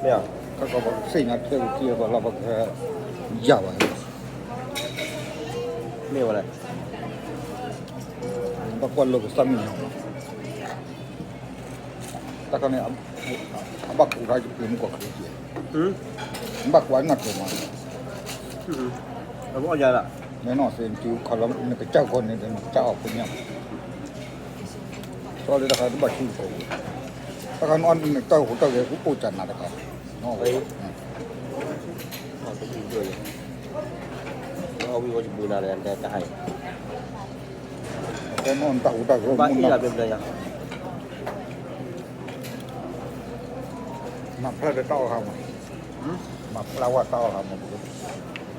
没有，他搞不谁家贴贴个老不开压完了，没有嘞。把关了个3米了。他可能把骨头就不用过去了，嗯把关那什么，嗯，我家了。没弄是就考了那个教官那个教不一样，所以他还是把清楚。他看按那到户到个不占那个，哦，哦，都是这样。เอาวิวจะบูนาเลยแต่จะให้ cái nó到个 บ้านที่เราเป็นอะไรอ่ะ mà phải là tao không mà lâu quá tao không mà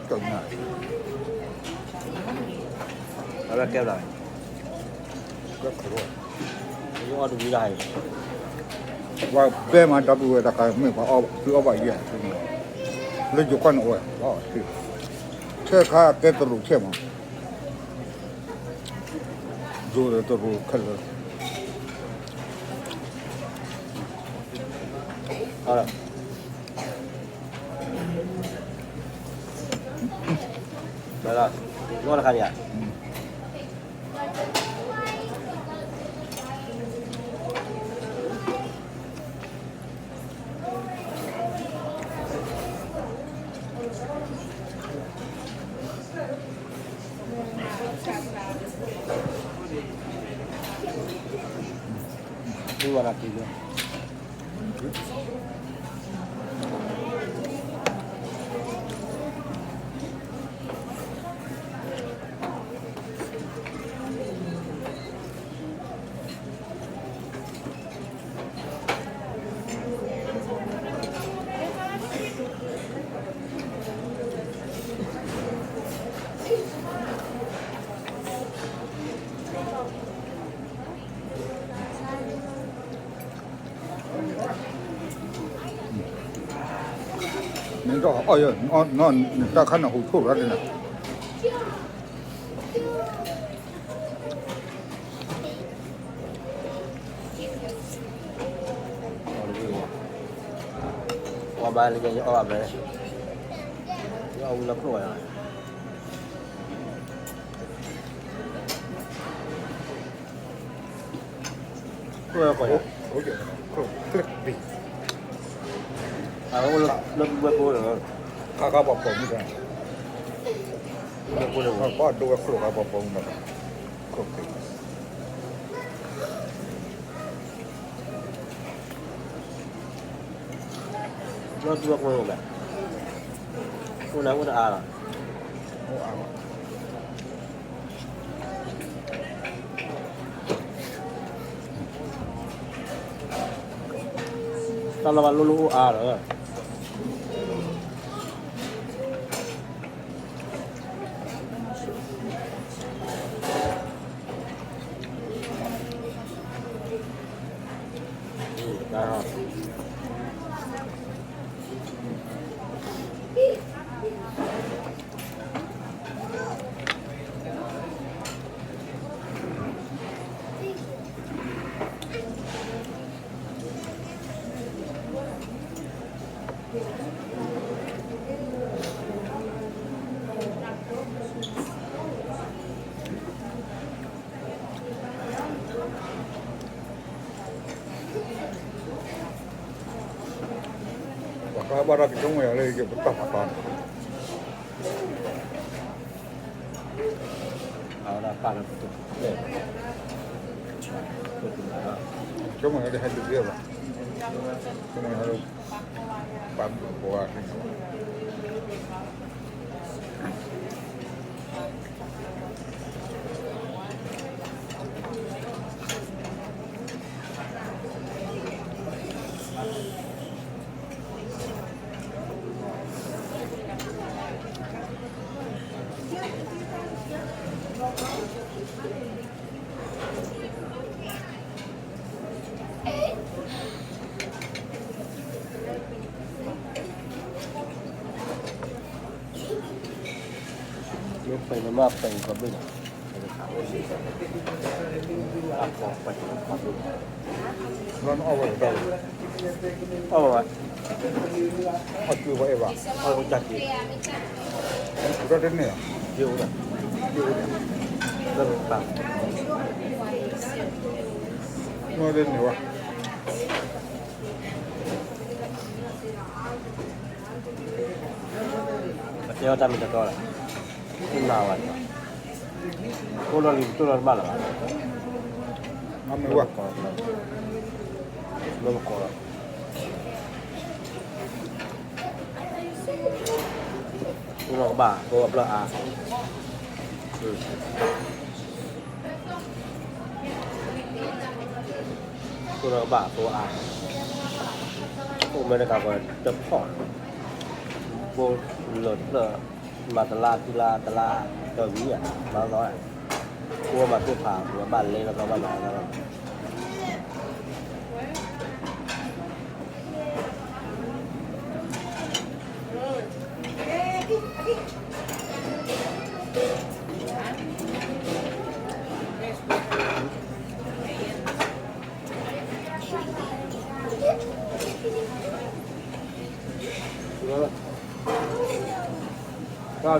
chừng này เอาแบบแก้วหน่อย rất là rồi นี่อ้อดูวิได้ và bé mà đập vừa là cái mình phải ao cứ ao vậy vậy lấy chụp con ơi đó thì thế khá cái tàu xe mà rồi tàu khăn rồi เอาละมาละนวดราคาเนี่ยนี่วันอาทิตย์ 你这哎呀，那大看那好臭了的呢。ว่าบ้านเลยจะเอาแบบเอาลักหน่วยอ่ะหน่วยก่อน 我觉得可比เอาลักเบอร์โก้เหรอ他把ผมนี่กัน เบอร์โก้เหรอ 他把ดูว่าครูเขาบอกผมนะครูคือ ลักเบอร์โก้แบบกูนั่งกูจะอ่าน โอ้เอา ตอนละวันรู้อ่านเหรอได้ครับว่าว่าเราถึงต้องอะไรเกี่ยวกับตับตอน เอาละป้าเราตุ๊กเนี่ยตุ๊กแล้ว ช่วงมันได้ให้ดูเยอะป่ะช่วงมันเราปั๊มบัวขึ้นมา ยกไปมามาไปก็ไม่ได้ตัดออกไป เราเอาไว้เรา เอาไว้ เอาคือว่าเอวะ เอาจัดดิ ก็ได้เนี่ย เดี๋ยวนะ อยู่เนี่ย เริ่มปัง น้อยเล่นเนี่ยวะ เดี๋ยวทำมันจะต่อละขึ้นมาวันตัวเราลิตัวเราบ้านหรอ เอาไม่วะ เริ่มก่อนตัวเราบ้าตัวเปล่าตัวเราบ้าตัวโอ้ไม่ได้กล่าวว่าจะพอดโบหลุดเลยมาตลาดกีฬาตลาดเกาหลีอ่ะมาน้อยกลัวมาตัวผ่าหัวบ้านเลยแล้วก็บ้านไหนแล้วก็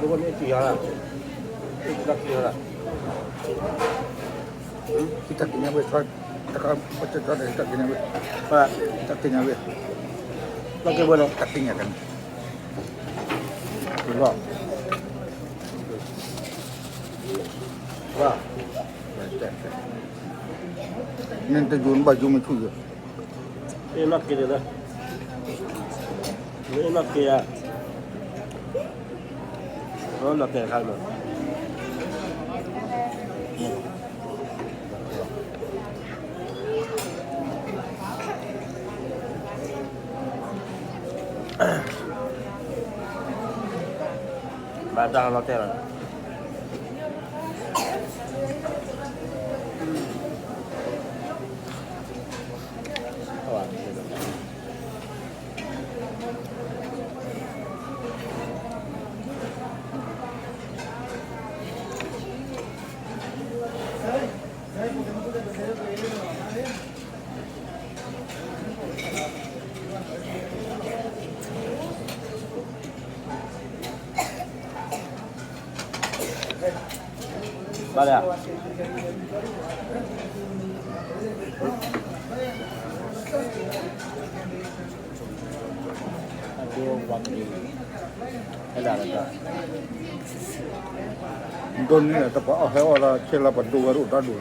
ทุกคนนี่กี่อะไรอีกนักกี่อะไร kita kena weh kan tak macam tak kita kena weh ว่า tak kena weh นักกี่วัน tak kena kan ถึงว่าว่า nanti jual baju macam tu เอ็นักกี่เดือนนี่นักกี่อ่ะนักกี่ใครมั้งบ้านจังเราเท่าไหร่บ้านเลยอ่ะอันนี้วังดีให้ได้แล้วจ้ะ don ni tak apa oh lah cela pada dua baru tak dua